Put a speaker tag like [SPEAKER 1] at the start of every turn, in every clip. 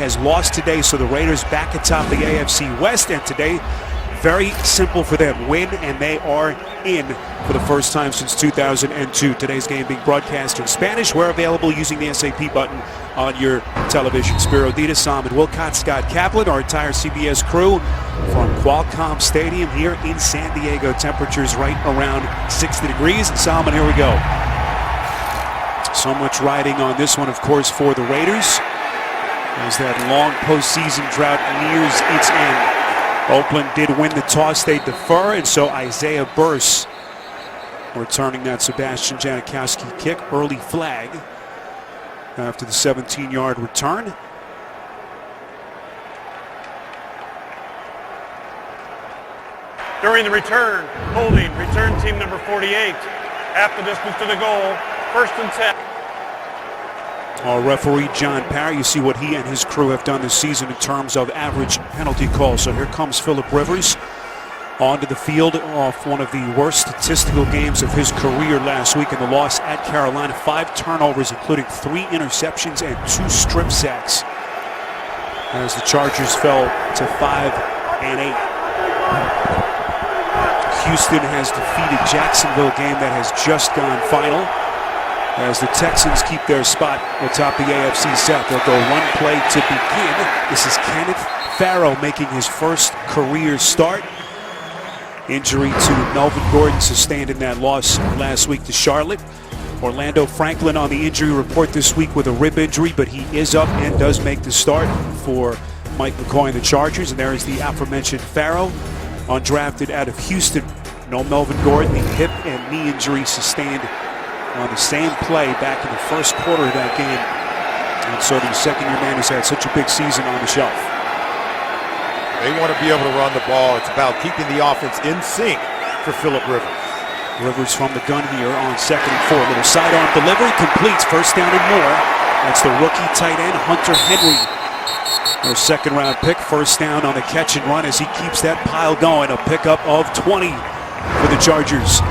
[SPEAKER 1] has lost today, so the Raiders back atop the AFC West, and today, very simple for them. Win, and they are in for the first time since 2002. Today's game being broadcast in Spanish. We're available using the SAP button on your television. Spiro Dedes, Salman Wilcott, Scott Kaplan, our entire CBS crew from Qualcomm Stadium here in San Diego. Temperatures right around 60 degrees. And Salman, here we go. So much riding on this one, of course, for the Raiders as that long postseason drought nears its end. Oakland did win the toss, they defer, and so Isaiah Burse returning that Sebastian Janikowski kick. Early flag after the 17-yard return.
[SPEAKER 2] During the return, holding, return team number 48, half the distance to the goal, 1st and 10.
[SPEAKER 1] Our referee, John Parry, you see what he and his crew have done this season in terms of average penalty calls. So here comes Philip Rivers onto the field off one of the worst statistical games of his career last week in the loss at Carolina. 5 turnovers, including 3 interceptions and 2 strip sacks, as the Chargers fell to 5-8. Houston has defeated Jacksonville, a game that has just gone final, as the Texans keep their spot atop the AFC South. They'll go one play to begin. This is Kenneth Farrow making his first career start. Injury to Melvin Gordon sustained in that loss last week to Charlotte. Orlando Franklin on the injury report this week with a rib injury, but he is up and does make the start for Mike McCoy and the Chargers. And there is the aforementioned Farrow, undrafted out of Houston. No Melvin Gordon, the hip and knee injury sustained on the same play back in the first quarter of that game. And so the second-year man has had such a big season on the shelf.
[SPEAKER 3] They want to be able to run the ball. It's about keeping the offense in sync for Philip Rivers.
[SPEAKER 1] Rivers from the gun here on 2nd and 4. Little sidearm delivery, completes, 1st down and more. That's the rookie tight end, Hunter Henry. Their 2nd-round pick, 1st down on the catch and run as he keeps that pile going. A pickup of 20 for the Chargers.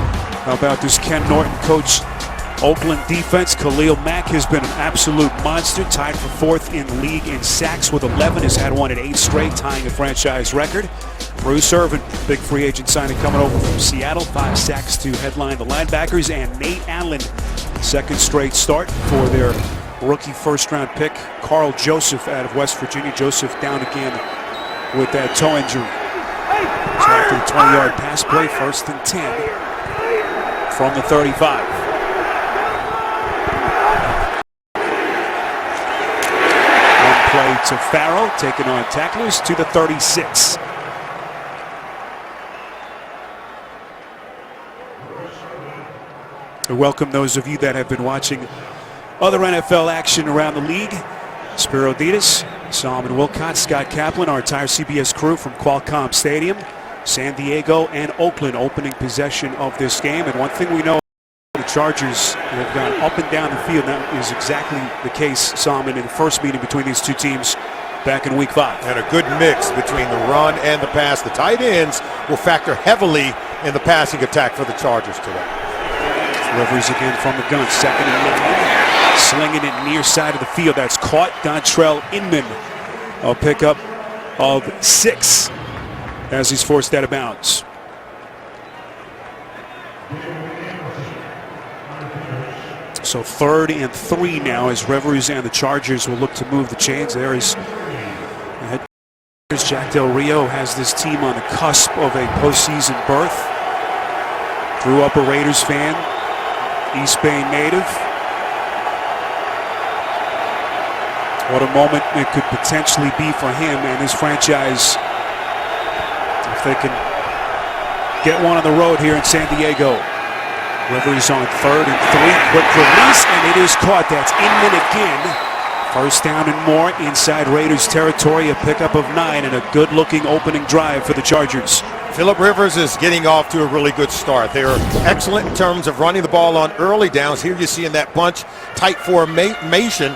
[SPEAKER 1] How about this Ken Norton coach Oakland defense? Khalil Mack has been an absolute monster, tied for 4th in the league in sacks with 11, has had one at 8 straight, tying a franchise record. Bruce Irvin, big free agent signing coming over from Seattle, 5 sacks to headline the linebackers, and Nate Allen, 2nd straight start for their rookie 1st-round pick, Carl Joseph out of West Virginia. Joseph down again with that toe injury. So after the 20-yard pass play, 1st and 10 from the 35. Play to Farrow, taking on tacklers to the 36. I welcome those of you that have been watching other NFL action around the league. Spiro Dedes, Salman Wilcott, Scott Kaplan, our entire CBS crew from Qualcomm Stadium, San Diego and Oakland opening possession of this game. And one thing we know, the Chargers have gone up and down the field. That is exactly the case, Salman, in the first meeting between these two teams back in Week 5.
[SPEAKER 3] And a good mix between the run and the pass. The tight ends will factor heavily in the passing attack for the Chargers today.
[SPEAKER 1] Rivers again from the gun, 2nd and 9. Slinging it near side of the field. That's caught. Dontrell Inman, a pickup of 6 as he's forced out of bounds. So 3rd and 3 now as Rivers and the Chargers will look to move the chains. There is head coach Jack Del Rio, has this team on the cusp of a postseason berth. Grew up a Raiders fan, East Bay native. What a moment it could potentially be for him and his franchise if they can get one on the road here in San Diego. Rivers on 3rd and 3, quick release, and it is caught. That's Inman again. 1st down and more inside Raiders territory, a pickup of 9, and a good-looking opening drive for the Chargers.
[SPEAKER 3] Philip Rivers is getting off to a really good start. They are excellent in terms of running the ball on early downs. Here you see in that bunch, tight formation,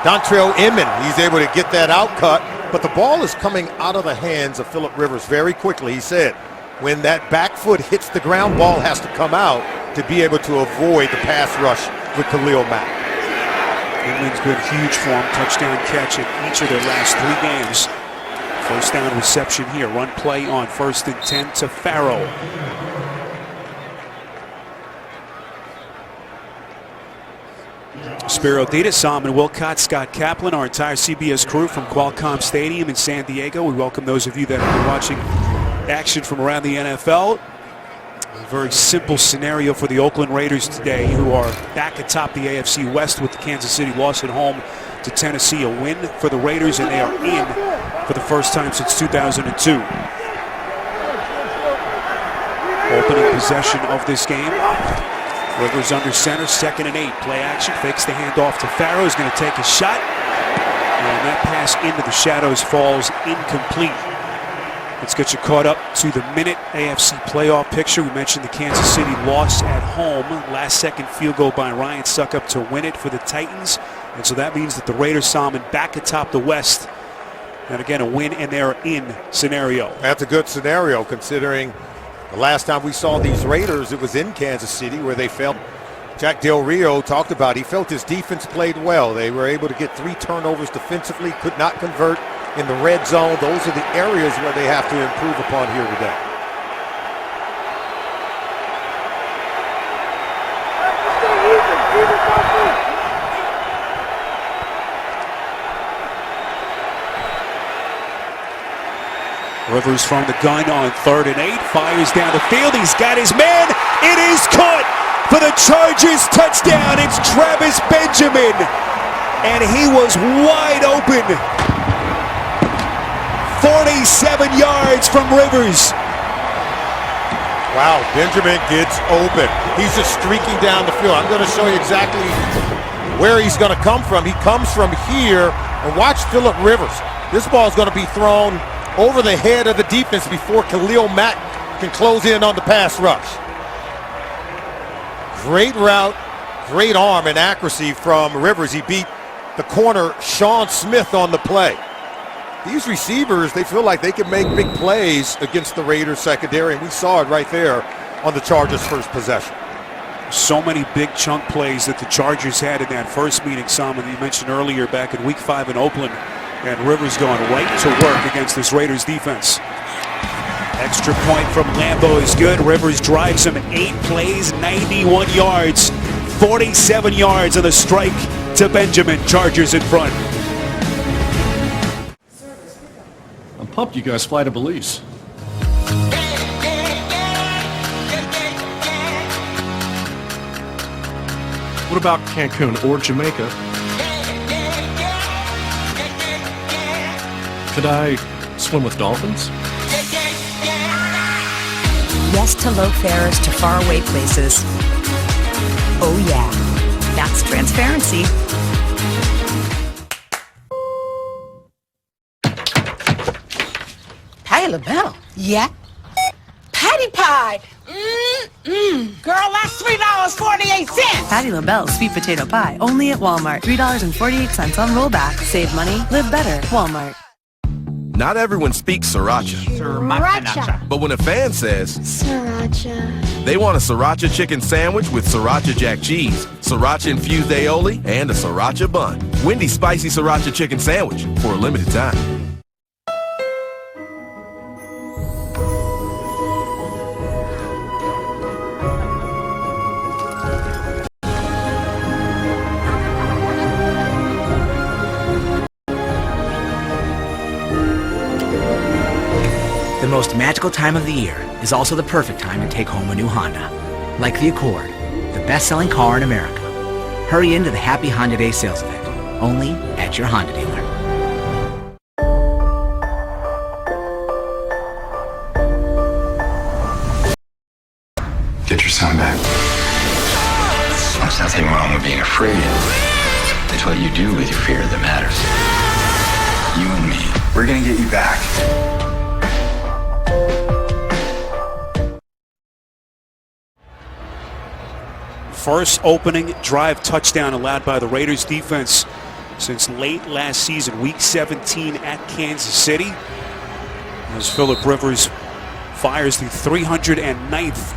[SPEAKER 3] Dontrell Inman, he's able to get that out cut, but the ball is coming out of the hands of Philip Rivers very quickly. He said, when that back foot hits the ground, ball has to come out to be able to avoid the pass rush with Khalil Mack.
[SPEAKER 1] England's been huge for him. Touchdown catch in each of their last 3 games. First down reception here. Run play on 1st and 10 to Farrow. Spiro Dita, Salman Wilcott, Scott Kaplan, our entire CBS crew from Qualcomm Stadium in San Diego. We welcome those of you that have been watching action from around the NFL. A very simple scenario for the Oakland Raiders today, who are back atop the AFC West with the Kansas City loss at home to Tennessee. A win for the Raiders, and they are in for the first time since 2002. Opening possession of this game. Rivers under center, 2nd and 8. Play action, fakes the handoff to Farrow. He's going to take a shot. And that pass into the shadows falls incomplete. Let's get you caught up to the minute AFC playoff picture. We mentioned the Kansas City loss at home. Last-second field goal by Ryan Suckup to win it for the Titans. And so that means that the Raiders, Salmon, back atop the West. And again, a win and they're in scenario.
[SPEAKER 3] That's a good scenario considering the last time we saw these Raiders, it was in Kansas City where they felt, Jack Del Rio talked about, he felt his defense played well. They were able to get 3 turnovers defensively, could not convert in the red zone. Those are the areas where they have to improve upon here today.
[SPEAKER 1] Rivers from the gun on 3rd and 8, fires down the field. He's got his man. It is caught for the Chargers touchdown. It's Travis Benjamin, and he was wide open. 47 yards from Rivers.
[SPEAKER 3] Wow, Benjamin gets open. He's just streaking down the field. I'm going to show you exactly where he's going to come from. He comes from here, and watch Phillip Rivers. This ball is going to be thrown over the head of the defense before Khalil Mack can close in on the pass rush. Great route, great arm and accuracy from Rivers. He beat the corner Sean Smith on the play. These receivers, they feel like they can make big plays against the Raiders secondary, and we saw it right there on the Chargers' first possession.
[SPEAKER 1] So many big chunk plays that the Chargers had in that first meeting, Simon, that you mentioned earlier back in Week 5 in Oakland. And Rivers going right to work against this Raiders defense. Extra point from Lambeau is good. Rivers drives him 8 plays, 91 yards, 47 yards on the strike to Benjamin. Chargers in front.
[SPEAKER 4] I'm pumped you guys fly to Belize. What about Cancun or Jamaica? Could I swim with dolphins?
[SPEAKER 5] Yes to low fares to faraway places. Oh yeah, that's transparency.
[SPEAKER 6] Patti LaBelle? Yeah. Patty pie! Girl, that's $3.48.
[SPEAKER 5] Patti LaBelle sweet potato pie, only at Walmart. $3.48 on rollback. Save money, live better. Walmart.
[SPEAKER 7] Not everyone speaks Sriracha.
[SPEAKER 6] Sriracha.
[SPEAKER 7] But when a fan says
[SPEAKER 8] Sriracha.
[SPEAKER 7] they want a Sriracha chicken sandwich with Sriracha Jack cheese, Sriracha infused aioli, and a Sriracha bun. Wendy's spicy Sriracha chicken sandwich for a limited time.
[SPEAKER 9] The most magical time of the year is also the perfect time to take home a new Honda. Like the Accord, the best-selling car in America. Hurry into the Happy Honda Day sales event, only at your Honda dealer.
[SPEAKER 10] Get your son back. There's nothing wrong with being afraid. It's what you do with your fear that matters. You and me, we're gonna get you back.
[SPEAKER 1] First opening drive touchdown allowed by the Raiders defense since late last season, Week 17 at Kansas City. As Phillip Rivers fires the 309th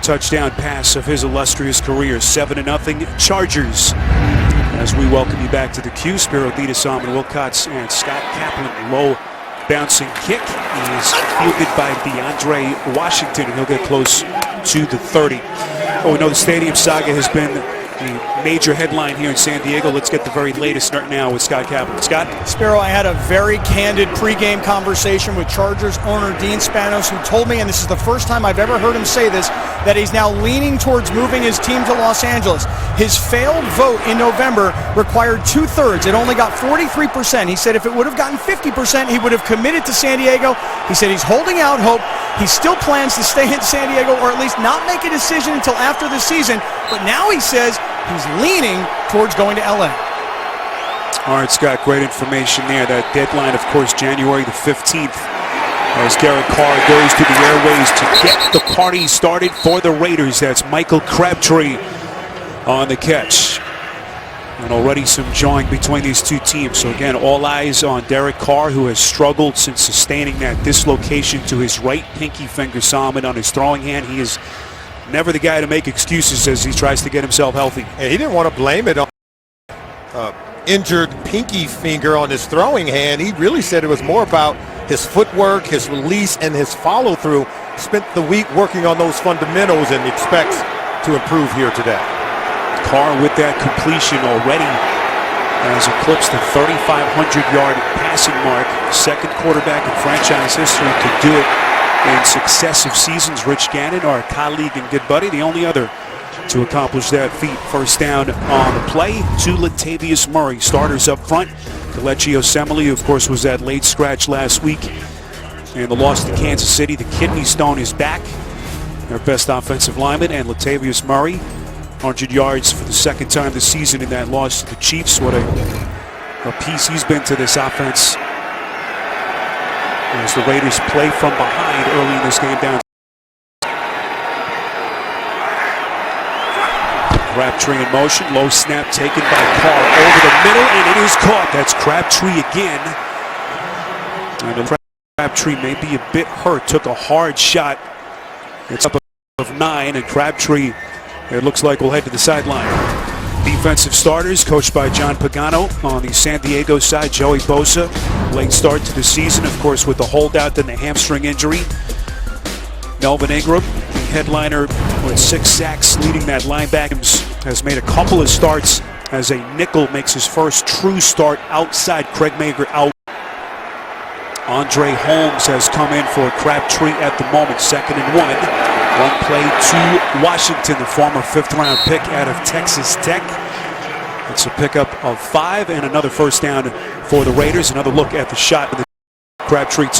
[SPEAKER 1] touchdown pass of his illustrious career. 7-0 Chargers As we welcome you back to the Q, Spiro Ditas, Almond Wilcox, and Scott Kaplan. Low bouncing kick is fielded by DeAndre Washington, and he'll get close to the 30. Oh, we know the stadium saga has been the major headline here in San Diego. Let's get the very latest right now with Scott Kaplan. Scott?
[SPEAKER 11] Spiro, I had a very candid pregame conversation with Chargers owner Dean Spanos, who told me, and this is the first time I've ever heard him say this, that he's now leaning towards moving his team to Los Angeles. His failed vote in November required 2/3. It only got 43%. He said if it would have gotten 50%, he would have committed to San Diego. He said he's holding out hope. He still plans to stay in San Diego, or at least not make a decision until after the season. But now he says he's leaning towards going to LA.
[SPEAKER 1] All right, Scott, great information there. That deadline, of course, January the 15th, as Derek Carr goes to the airways to get the party started for the Raiders. That's Michael Crabtree on the catch. And already some jawing between these two teams. So again, all eyes on Derek Carr, who has struggled since sustaining that dislocation to his right pinky finger, Salmon, on his throwing hand. He is never the guy to make excuses as he tries to get himself healthy.
[SPEAKER 3] And he didn't want to blame it on injured pinky finger on his throwing hand. He really said it was more about his footwork, his release, and his follow-through. Spent the week working on those fundamentals and expects to improve here today.
[SPEAKER 1] Carr with that completion already has eclipsed the 3,500-yard passing mark. Second quarterback in franchise history to do it in successive seasons. Rich Gannon, our colleague and good buddy, the only other to accomplish that feat. First down on the play to Latavius Murray. Starters up front. Kelechi Osemele, of course, was that late scratch last week. And the loss to Kansas City. The kidney stone is back. Their best offensive lineman. And Latavius Murray, 100 yards for the second time this season in that loss to the Chiefs. What a piece he's been to this offense as the Raiders play from behind early in this game down. Crabtree in motion, low snap taken by Carr over the middle, and it is caught. That's Crabtree again. And Crabtree may be a bit hurt, took a hard shot. It's up of 9, and Crabtree, it looks like, will head to the sideline. Defensive starters coached by John Pagano on the San Diego side. Joey Bosa, late start to the season, of course, with the holdout and the hamstring injury. Melvin Ingram, the headliner with 6 sacks, leading that linebacker, has made a couple of starts as a nickel, makes his first true start outside. Craig Mager out. Andre Holmes has come in for Crabtree at the moment. 2nd and 1. One play to Washington, the former 5th-round pick out of Texas Tech. It's a pickup of 5 and another first down for the Raiders. Another look at the shot. Crabtree took